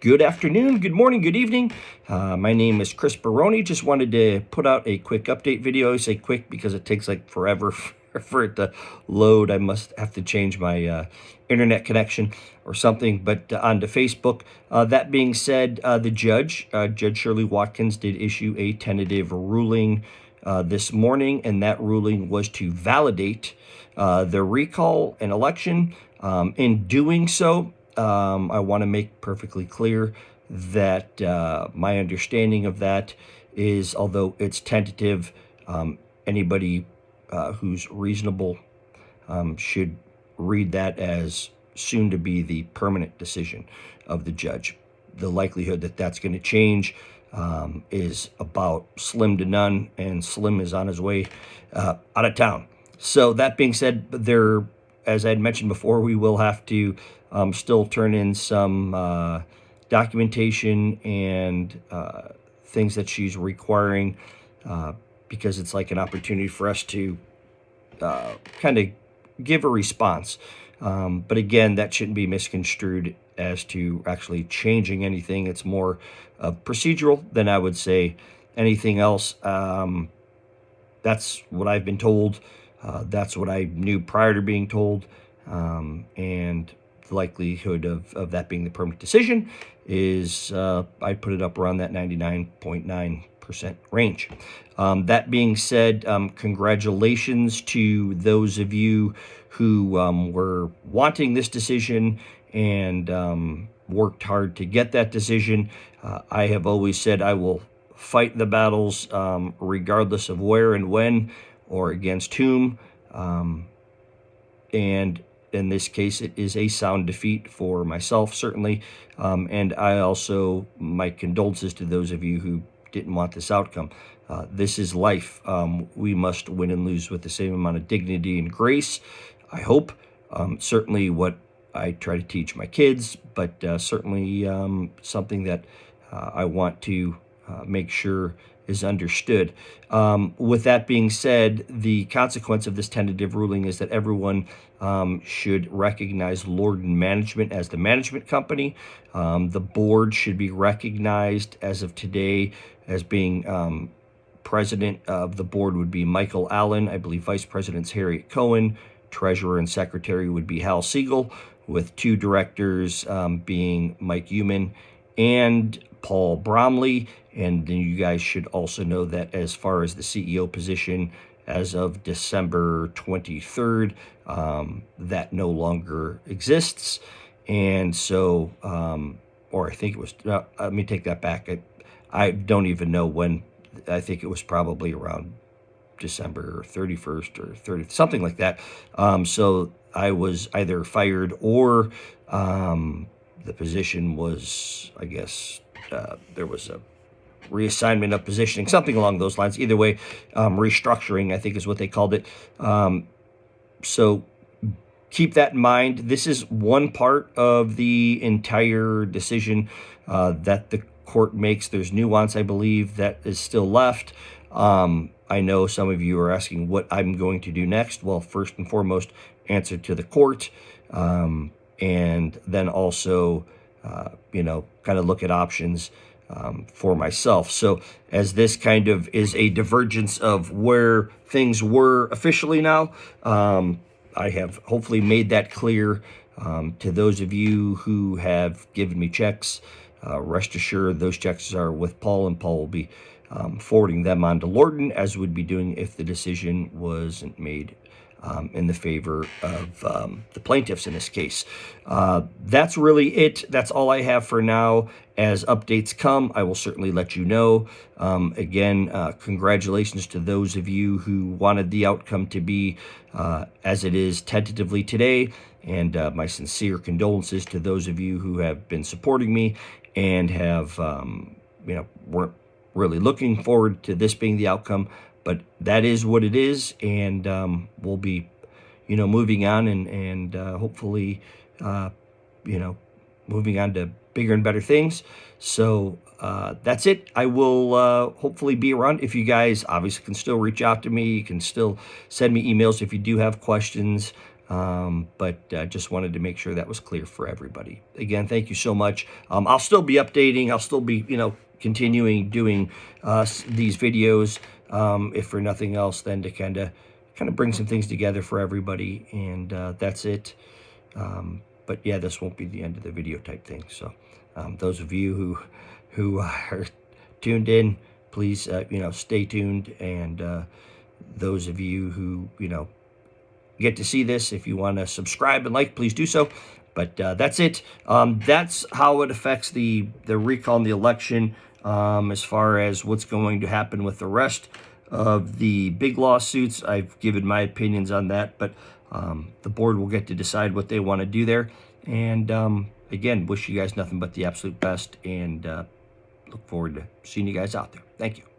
Good afternoon, good morning, good evening. My name is Chris Baroni. Just wanted to put out a quick update video. I say quick because it takes like forever for it to load. I must have to change my internet connection or something, but onto Facebook. That being said, the judge, Judge Shirley Watkins, did issue a tentative ruling this morning, and that ruling was to validate the recall and election. In doing so, I want to make perfectly clear that my understanding of that is, although it's tentative, anybody who's reasonable should read that as soon to be the permanent decision of the judge. The likelihood that that's going to change is about slim to none, and Slim is on his way out of town. So that being said, there, as I had mentioned before, we will have to still turn in some documentation and things that she's requiring because it's like an opportunity for us to kind of give a response. But again, that shouldn't be misconstrued as to actually changing anything. It's more procedural than I would say anything else. That's what I've been told. That's what I knew prior to being told. And the likelihood of that being the permanent decision is I'd put it up around that 99.9% range. That being said, congratulations to those of you who were wanting this decision and worked hard to get that decision. I have always said I will fight the battles regardless of where and when or against whom. And in this case, it is a sound defeat for myself, certainly. And I also, my condolences to those of you who didn't want this outcome. This is life. We must win and lose with the same amount of dignity and grace, I hope. Certainly what I try to teach my kids, but certainly something that I want to make sure is understood. With that being said, the consequence of this tentative ruling is that everyone should recognize Lorden Management as the management company. The board should be recognized as of today as being president of the board would be Michael Allen. I believe vice president's Harriet Cohen. Treasurer and secretary would be Hal Siegel, with two directors being Mike Human and Paul Bromley. And then you guys should also know that as far as the CEO position, as of December 23rd, that no longer exists. And so, or I think it was, let me take that back. I don't even know when. I think it was probably around December 31st or 30th, something like that. So I was either fired or the position was, I guess, there was a reassignment of positioning, something along those lines. Either way, restructuring, I think is what they called it. So keep that in mind. This is one part of the entire decision that the court makes. There's nuance, I believe, that is still left. I know some of you are asking what I'm going to do next. Well, first and foremost, answer to the court, and then also, kind of look at options for myself. So as this kind of is a divergence of where things were officially now, I have hopefully made that clear to those of you who have given me checks. Rest assured, those checks are with Paul, and Paul will be forwarding them on to Lorden, as would be doing if the decision wasn't made in the favor of the plaintiffs in this case. That's really it. That's all I have for now. As updates come, I will certainly let you know. Again, congratulations to those of you who wanted the outcome to be as it is tentatively today. And my sincere condolences to those of you who have been supporting me and have, weren't really looking forward to this being the outcome. But that is what it is, and we'll be, moving on and hopefully, moving on to bigger and better things. So that's it. I will hopefully be around. If you guys obviously can still reach out to me, you can still send me emails if you do have questions. but just wanted to make sure that was clear for everybody. Again, thank you so much. I'll still be updating. I'll still be, continuing doing these videos, if for nothing else, than to kind of bring some things together for everybody. And that's it. But yeah, this won't be the end of the video type thing. So those of you who are tuned in, please, stay tuned. And those of you who, get to see this, if you want to subscribe and like, please do so. But that's it. That's how it affects the recall and the election, as far as what's going to happen with the rest of the big lawsuits. I've given my opinions on that, but the board will get to decide what they want to do there. And again, wish you guys nothing but the absolute best, and look forward to seeing you guys out there. Thank you.